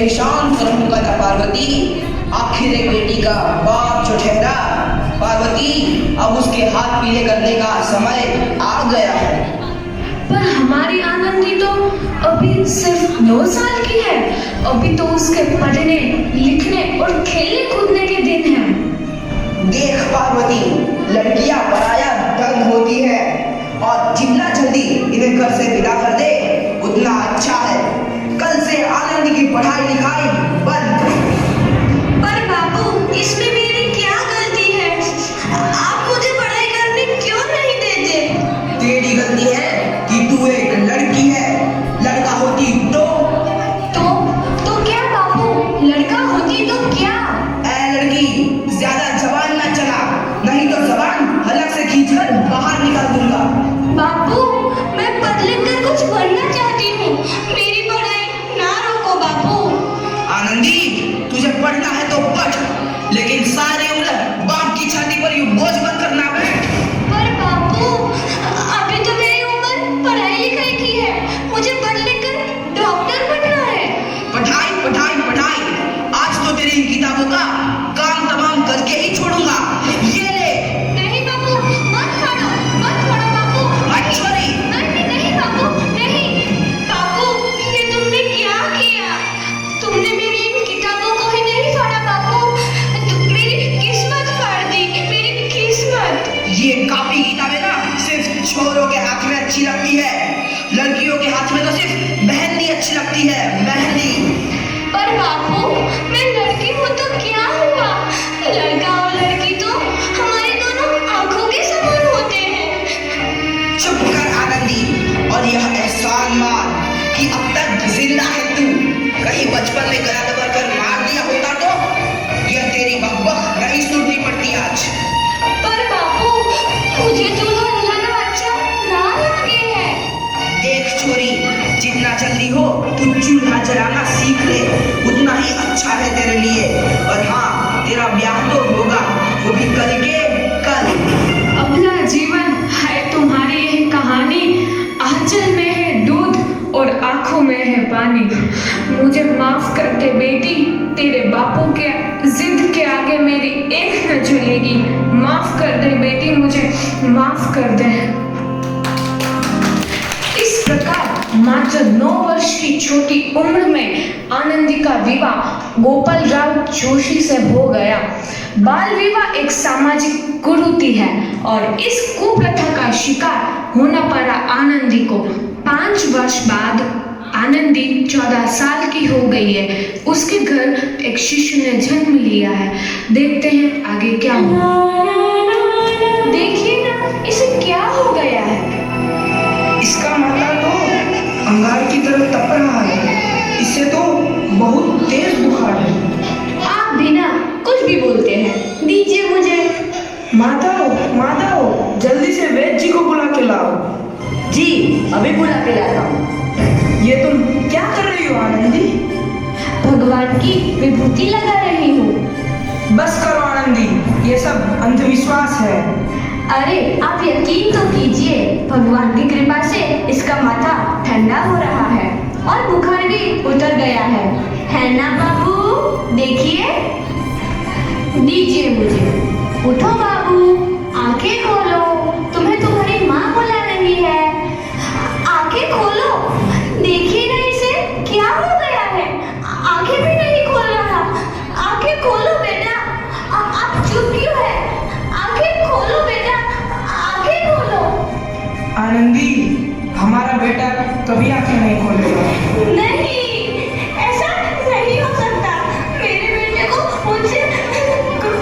परेशान कर दूंगा था पार्वती। आखिर एक बेटी का बाप जो ठहरा पार्वती, अब उसके हाथ पीले करने का समय आ गया है। पर हमारी आनंदी तो अभी सिर्फ 9 साल की है। अभी तो उसके पढ़ने लिखने और खेलने कूदने के दिन हैं। देख पार्वती, लड़कियां पराया धन होती है और जितना जल्दी इन्हें घर से विदा कर दे उतना अच्छा है। कल से आनंद की पढ़ाई लिखाई बंद। पर बाबू, इसमें मेरी क्या गलती है? आप मुझे पढ़ाई करने क्यों नहीं देते? तेरी गलती है कि तू एक लड़की है। लड़का होती तो क्या बाबू? लड़का होती तो क्या? ऐ लड़की, ज्यादा जबान न चला, नहीं तो जबान हलक से खींचकर बाहर निकाल दूंगा। बाबू, मैं पढ़ लिख कर कुछ बनना चाहती हूँ। मेरी पढ़ाई ना रोको बाबू। आनंदी, तुझे पढ़ना है तो पढ़, लेकिन सारी उम्र बाप की छाती पर यूं बोझ मत करना बैठ। पर बाबू, अभी तो मेरी उम्र पढ़ाई लिखाई की है। मुझे पढ़ लिख कर डॉक्टर बनना है। पढ़ाई पढ़ाई पढ़ाई, आज तो तेरी इन किताबों का काम तमाम करके ही छोड़ूंगा। ये ले। नहीं बाबू, मत पढ़ो बाबू। हट छोरी। नहीं बाबू, नहीं। बाबू, ये तुमने क्या किया? तुमने मेरी इन किताबों को ही नहीं पढ़ा बाबू। मेरी किस्मत फाड़ दी, मेरी किस्मत। ये कापी किताबें ना सिर्फ छोरों के हाथ में अच्छी लगती है, लड़कियों के हाथ में तो सिर्फ मेहंदी अच्छी लगती है, मेहंदी। पर बाबू, मैं लड़की हूँ तो क्या हुआ? लड़का और लड़की तो हमारे दोनों आंखों के समान होते हैं। चुप कर आनंदी, और यह एहसान मान कि अब तक जिंदा है तू। कहीं बचपन में गला दबाकर मार दिया होता तो यह तेरी बकबक नहीं सुननी पड़ती आज। पर बाबू, मुझे चूल्हा जलाना अच्छा ना लगे है। देख छोरी, जितना जल्दी हो तू चूल्हा जलाना सीख ले, उतना ही अच्छा है तेरे लिए। और हाँ, तेरा ब्याह तो होगा, वो भी कल के कल। अबला जीवन है तुम्हारी यह कहानी। आंचल में है दूध और आंखों में है पानी। मुझे माफ कर दे बेटी, तेरे बापू के जिद के आगे मेरी एक न चलेगी। माफ कर दे बेटी, मुझे माफ कर दे। इस प्रकार मात्र 9 वर्ष की छोटी उम्र में आनंदी का विवाह गोपाल राव जोशी से हो गया। बाल विवाह एक सामाजिक कुरीति है और इस कुप्रथा का शिकार होना पड़ा आनंदी को। 5 वर्ष बाद आनंदी 14 साल की हो गई है। उसके घर एक शिशु ने जन्म लिया है। देखते हैं आगे क्या हुआ। देखिए ना, इसे क्या हो गया है? इसका माथा तो अंगार की तरह तप रहा है। इसे तो बहुत तेज बुखार है। आप भी ना कुछ भी बोलते हैं। दीजिए मुझे। माताओ, जल्दी से वैद्य जी को बुला के लाओ। जी, अभी बुला के लाता हूँ। ये तुम क्या कर रही हो आनंदी? भगवान की विभूति लगा रही हूँ। बस करो आनंदी, ये सब अंधविश्वास है। अरे आप यकीन तो कीजिए, भगवान की कृपा से इसका माथा ठंडा हो रहा है और बुखार भी उतर गया है ना बाबू? देखिए। दीजिए मुझे। उठो बाबू, आंखें खोलो, तुम्हें तुम्हारी माँ बुला रही है। आंखें खोलो, देखिए ना इसे क्या हो गया है। आंखें भी नहीं खोल रहा। आंखें खोलो बेटा। आप चुप क्यों है? आंखें खोलो बेटा, आंखें खोलो। आनंदी, हमारा बेटा कभी आंखें नहीं खोलेगा। नहीं, ऐसा नहीं हो सकता। मेरे बेटे को मुझसे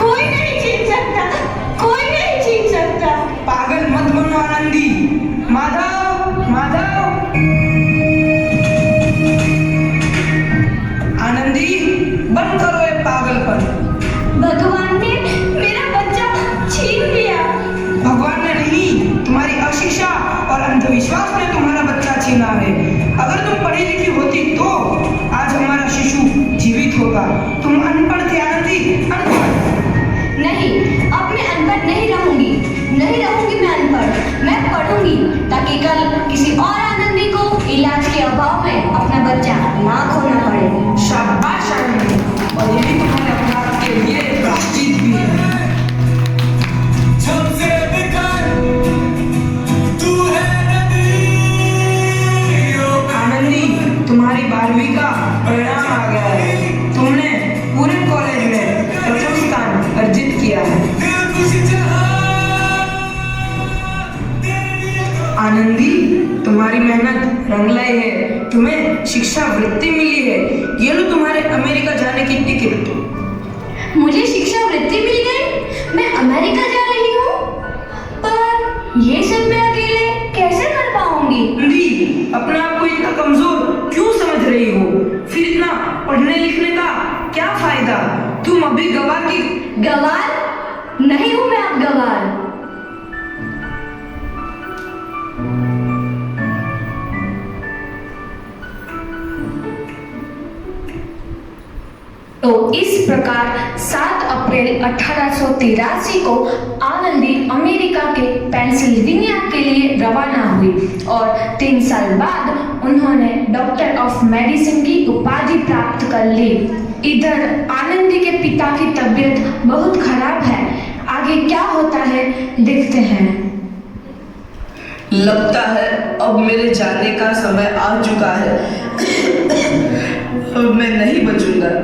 कोई नहीं छीन सकता, कोई नहीं छीन सकता। पागल मत बनो आनंदी। माधव, आनंदी, बंद करो ये पागलपन। भगवान ने मेरा बच्चा छीन लिया। भगवान ने नहीं, तुम्हारी अशिक्षा और अंधविश्वास ने तुम्हारा बच्चा छीना है। अगर तुम पढ़ी लिखी होती तो आज हमारा शिशु जीवित होगा। तुम अनपढ़ थे आनंदी, अनपढ़। नहीं, अब मैं अनपढ़ नहीं रहूंगी मैं अनपढ़। मैं पढ़ूंगी ताकि कल किसी और आनंदी को इलाज के अभाव में अपना बच्चा ना खोना पड़े। शाबाश आनंदी, तुम्हारी मेहनत रंग लाई है। तुम्हें शिक्षा वृत्ति मिली है। ये लो तुम्हारे अमेरिका जाने की टिकट। मुझे शिक्षा वृत्ति मिल गई, मैं अमेरिका जा रही हूँ। पर ये सब मैं अकेले कैसे कर पाऊंगी? आनंदी, अपने आप को इतना कमजोर क्यों समझ रही हो? फिर इतना पढ़ने लिखने का क्या फायदा? तुम अभी गवार की गवार नहीं हूँ मैं अब गवार। तो इस प्रकार 7 अप्रैल 1883 को आनंदी अमेरिका के पेंसिल्वेनिया के लिए रवाना हुई और 3 साल बाद उन्होंने डॉक्टर ऑफ मेडिसिन की उपाधि प्राप्त कर ली। इधर आनंदी के पिता की तबीयत बहुत खराब है। आगे क्या होता है देखते हैं। लगता है अब मेरे जाने का समय आ चुका है। अब मैं नहीं बचूंगा।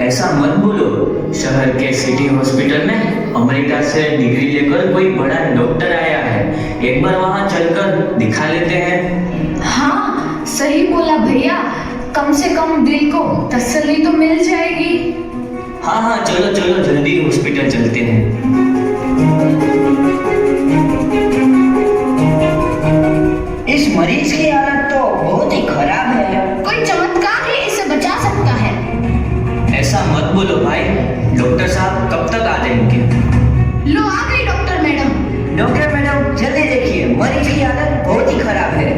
ऐसा मत बोलो। शहर के सिटी हॉस्पिटल में अमेरिका से डिग्री लेकर कोई बड़ा डॉक्टर आया है। एक बार वहां चलकर दिखा लेते हैं। हाँ, सही बोला भैया। कम से कम दिल को तसल्ली तो मिल जाएगी। हाँ हाँ, चलो चलो जल्दी हॉस्पिटल चलते हैं। इस मरीज की हालत तो बहुत ही खराब है। कोई चमत्कार ही इसे बचा सकता है। ऐसा मत बोलो भाई। डॉक्टर साहब कब तक आ जाएंगे? लो आ गई डॉक्टर मैडम। डॉक्टर मैडम जल्दी देखिए, मरीज की हालत बहुत ही खराब है।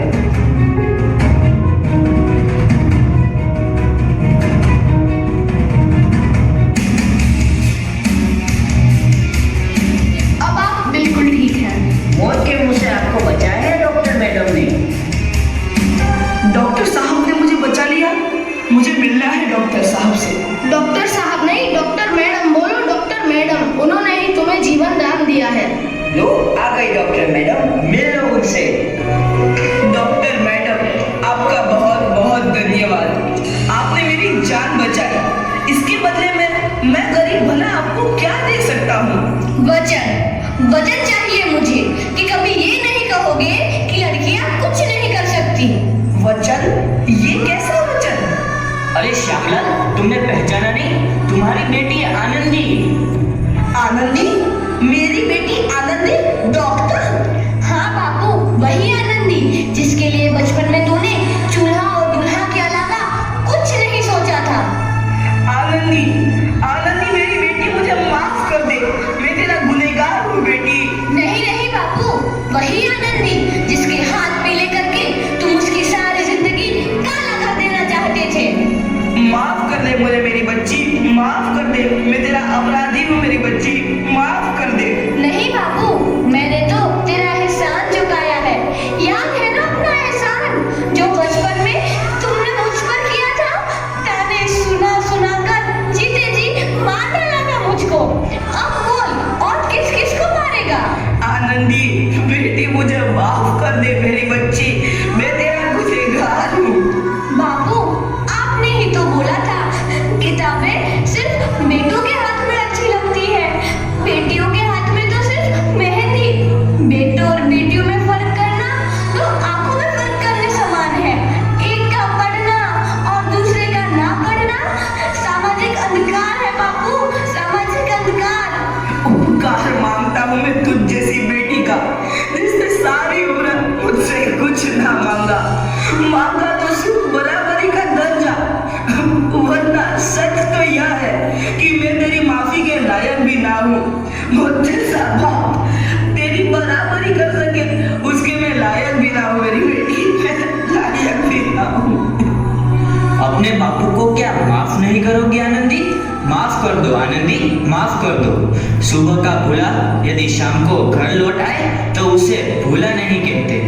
अब आप बिल्कुल ठीक हैं। मौत के मुंह से आपको बचाया है डॉक्टर मैडम ने। डॉक्टर साहब ने मुझे बचा लिया। मुझे मिलना है डॉक्टर साहब से। डॉक्टर साहब नहीं, डॉक्टर मैडम बोलो। डॉक्टर मैडम, उन्होंने ही तुम्हें जीवन दान दिया है। लो आ गई डॉक्टर मैडम, मिल लो उनसे। डॉक्टर मैडम, आपका बहुत बहुत धन्यवाद। आपने मेरी जान बचाई। इसके बदले में मैं गरीब भला आपको क्या दे सकता हूँ? वचन वचन चाहिए मुझे कि कभी ये नहीं कहोगे कि लड़कियां कुछ नहीं कर सकती। वचन? ये कैसा वचन? अरे श्यामलाल, तुमने पहचाना नहीं? तुम्हारी बेटी है आनंदी। आनंदी? मेरी बेटी आनंदी डॉक्टर? हाँ बापू, वही आनंदी जिसके लिए बचपन में तूने चूल्हा और दूल्हा के अलावा कुछ नहीं सोचा था। आनंदी, आनंदी मेरी बेटी, मुझे माफ कर दे। मैं तेरा गुनहगार हूँ बेटी। नहीं नहीं बापू, वही आनंदी जिसके हाथ पीले करके तुम उसकी सारी जिंदगी काला कर देना चाहते थे। माफ कर दे मुझे मेरी बच्ची, माफ कर दे। मैं तेरा अपराधी हूँ मेरी बच्ची, माफ कर दे। नहीं बापू, मैंने तो तेरा एहसान चुकाया है। याद है ना अपना एहसान जो बचपन में तुमने मुझ पर किया था? ताने सुना सुना कर जीते जी मार डाला था मुझको। अब बोल, और किस किस को मारेगा? आनंदी बेटी, मुझे माफ कर दे मेरी बच्ची। मैं तेरा गुनहगार हूँ। बापू, आपने ही तो बोला था किताबें सिर्फ बेटों के हाथ में अच्छी लगती है, बेटियों के हाथ में तो सिर्फ मेहंदी। बेटों और बेटियों में फर्क करना तो आंखों में फर्क करने समान है। एक का पढ़ना और दूसरे का ना पढ़ना सामाजिक अंधकार है बापू, सामाजिक अंधकार। उपकार मांगता हूँ मैं तुझ जैसी बेटी का, जिसने सारी उम्र मुझसे कुछ ना मांगा। मांगा तो सिर्फ बराबरी का दर्जा। वरना सच तो यह है कि मैं तेरी माफी के लायक भी ना हूँ। मुझे सा बाप तेरी बराबरी कर सके, उसके मैं लायक भी ना हूँ मेरी बेटी, मैं लायक भी ना हूँ। अपने बापू को क्या माफ नहीं करोगी आनंदी? माफ कर दो आनंदी, माफ कर दो। सुबह का भूला यदि शाम को घर लौट आए तो उसे भूला नहीं कहते।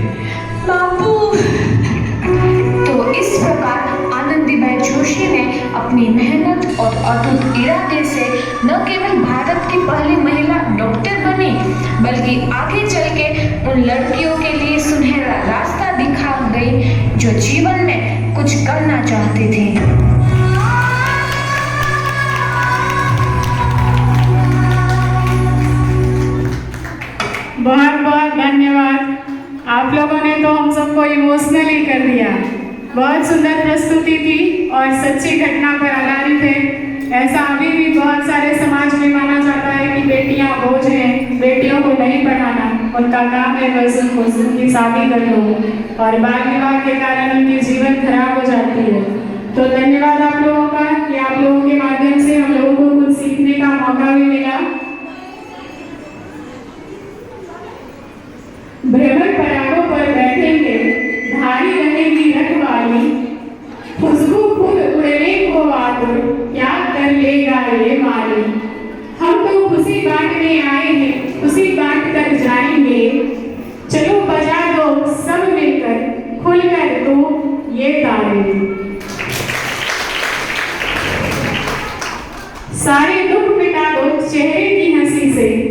बापू। तो इस प्रकार आनंदीबाई जोशी ने अपनी मेहनत और अटूट इरादे से न केवल भारत की पहली महिला डॉक्टर बनी, बल्कि आगे चल के उन लड़कियों के लिए सुनहरा रास्ता दिखा गई जो जीवन में कुछ करना चाहती थी। बहुत बहुत धन्यवाद आप लोगों ने तो हम सबको इमोशनली कर दिया। बहुत सुंदर प्रस्तुति थी और सच्ची घटना पर आधारित है। ऐसा अभी भी बहुत सारे समाज में माना जाता है कि बेटियां बोझ हैं, बेटियों को नहीं पढ़ाना, उनका काम है बस उनकी शादी कर लो और बाल विवाह के कारण उनकी जीवन खराब हो जाती है। तो धन्यवाद आप लोगों का कि आप लोगों के माध्यम से हम लोगों को कुछ सीखने का मौका भी मिला। भ्रमण परागों पर बैठेंगे, धारी रहेगी रखवाली, खुशबू फूल उड़ने को आतुर, क्या कर लेगा ये माली। हम तो खुशी बांटने आए हैं, खुशी बांट कर जाएंगे, चलो बजा दो सब मिलकर, खुलकर तो ये तारे।